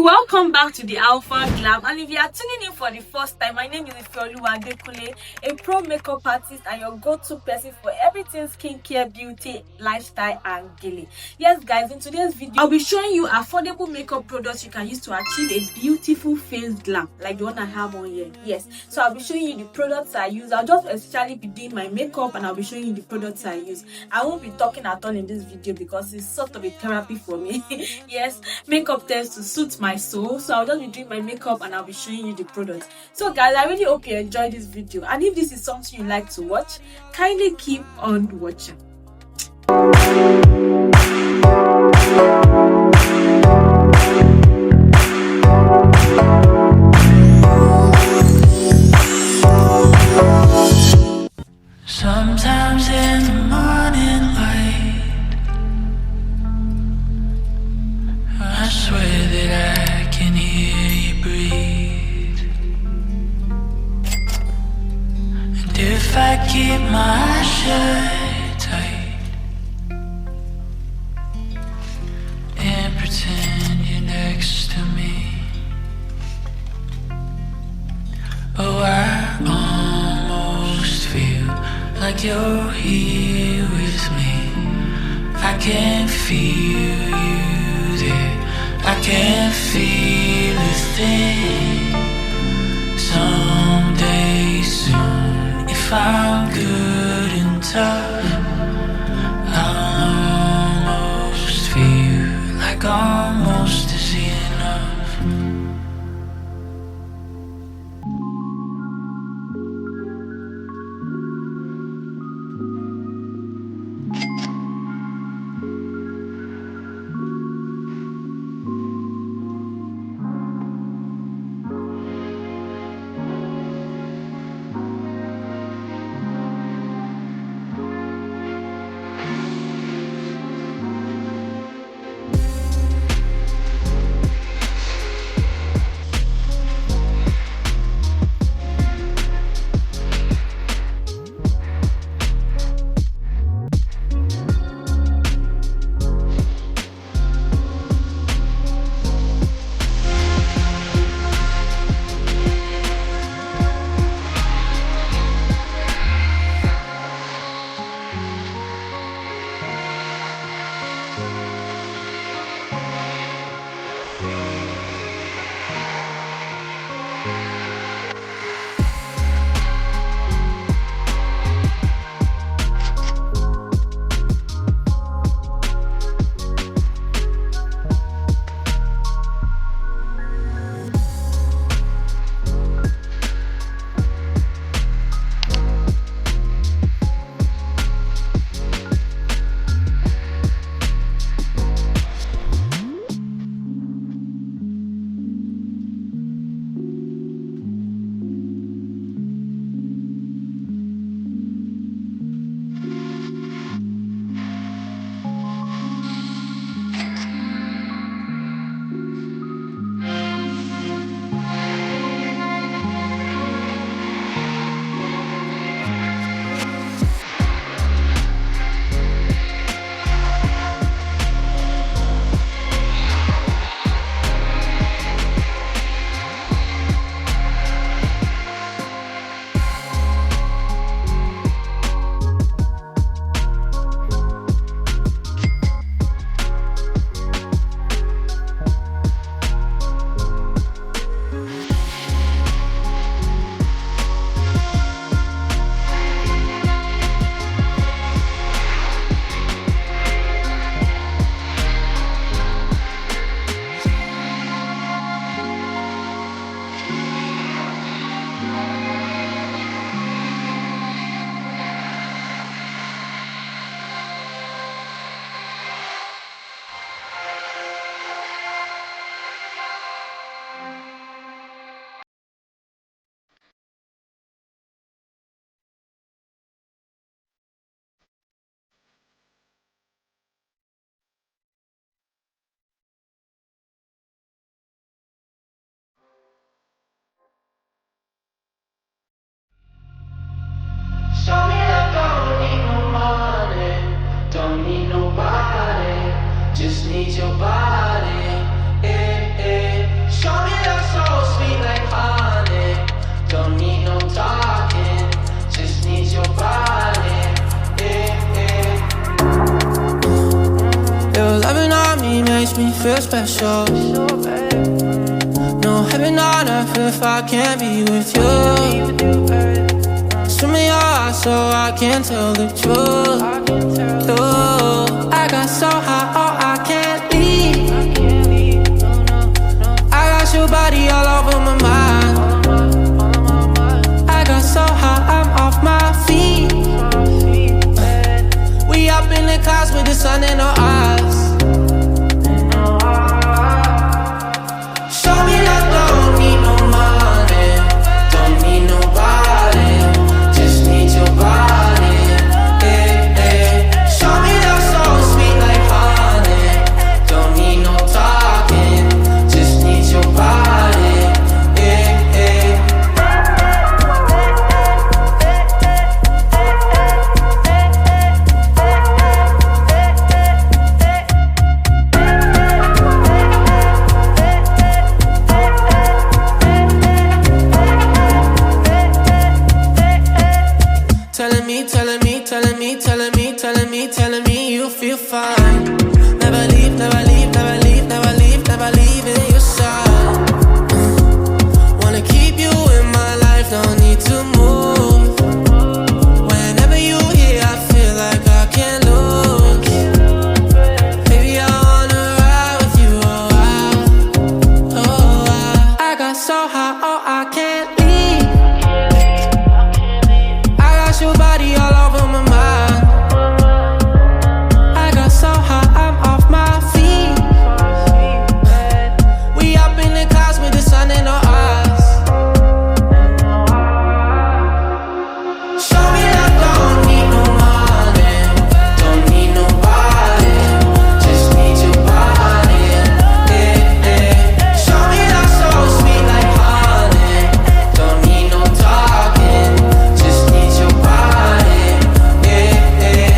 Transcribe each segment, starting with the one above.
Welcome back to the Alpha Glam, and if you are tuning in for the first time, my name is Ifeoluwa, a pro makeup artist and your go-to person for everything skincare, beauty, lifestyle and daily. Yes guys, in today's video I'll be showing you affordable makeup products you can use to achieve a beautiful face glam like the one I have on here. Yes, so I'll be showing you the products I use. I'll just especially be doing my makeup and I'll be showing you the products I use. I won't be talking at all in this video because it's sort of a therapy for me. Yes, makeup tends to suit my soul, so I'll just be doing my makeup and I'll be showing you the products. So guys, I really hope you enjoyed this video, and if this is something you like to watch, kindly keep on watching. Sometimes in the morning light, I swear that I can hear you breathe. And if I keep my eyes shut tight and pretend you're next to me, oh, I almost feel like you're here with me. I can feel you there. I can feel a thing. Someday soon, if I'm good and tough, I'll almost feel like almost is enough. Show me I don't need no money, don't need nobody, just need your body, eh, eh. makes me feel special. No heaven on earth if I can't be with you. Swim in your eyes so I can tell the truth. Ooh, I got so high, oh, I can't leave. I got your body all over my mind. I got so high, I'm off my feet. We up in the clouds with the sun in our eyes. Show me that don't need no money, don't need nobody, just need your body. Eh, eh. Show me that so sweet like honey, don't need no talking, just need your body. Eh, eh. Telling me you feel fine. Never leave, never leave, never leave, never leave, never leaving your side. Wanna keep you in my life, don't need to move. Whenever you here, I feel like I can't lose. Baby, I wanna ride with you, oh wow, oh wow. I got so high, oh I can't leave. I got your body all over my mind. So high, I'm off my feet. We up in the clouds with the sun in our eyes. Show me that don't need no money, don't need nobody, just need your body. Eh, eh. Show me that so sweet like honey, don't need no talking, just need your body. Eh, eh.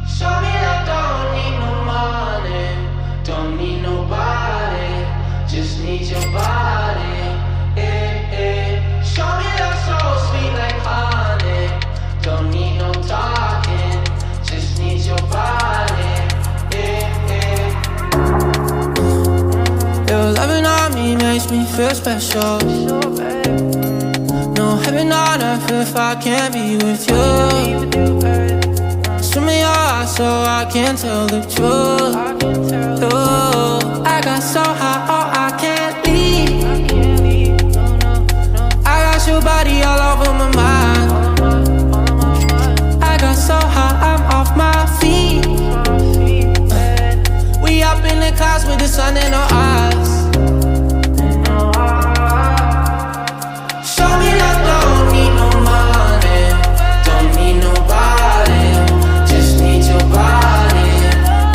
Show me that don't need no money, don't need nobody, just need your body. Eh, eh. Show me that so sweet like honey, don't need no talking, just need your body. Eh, eh. Your loving on me makes me feel special. No heaven on earth if I can't be with you. Swim in your eyes so I can tell the truth. Ooh, I got so high, oh I can't leave. I got your body all over my mind. I got so high, I'm off my feet. We up in the clouds with the sun in our eyes. Show me that don't need no money, don't need nobody, just need your body.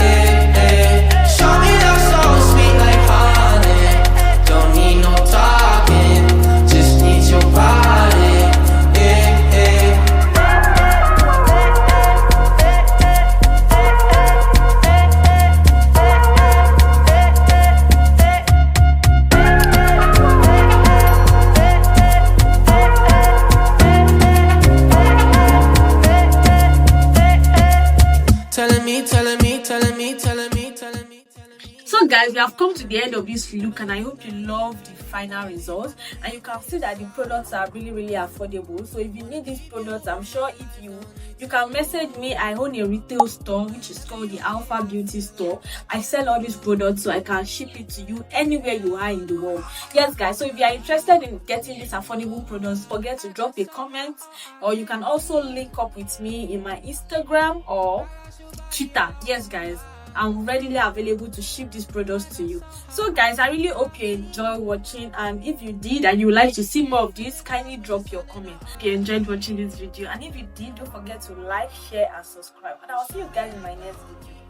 Eh, eh. Show me that so sweet like honey, don't need no talking, just need your body. Eh, eh. Telling me. So guys, we have come to the end of this look and I hope you love the final result. And you can see that the products are really affordable. So if you need these products, I'm sure if you can message me. I own a retail store which is called the Alpha Beauty Store. I sell all these products so I can ship it to you anywhere you are in the world. Yes guys, so if you are interested in getting these affordable products, forget to drop a comment, or you can also link up with me in my Instagram or Twitter. Yes guys, I'm readily available to ship these products to you. So guys, I really hope you enjoy watching, and if you did and you would like to see more of this, kindly drop your comment if you enjoyed watching this video. And if you did, don't forget to like, share and subscribe, and I'll see you guys in my next video.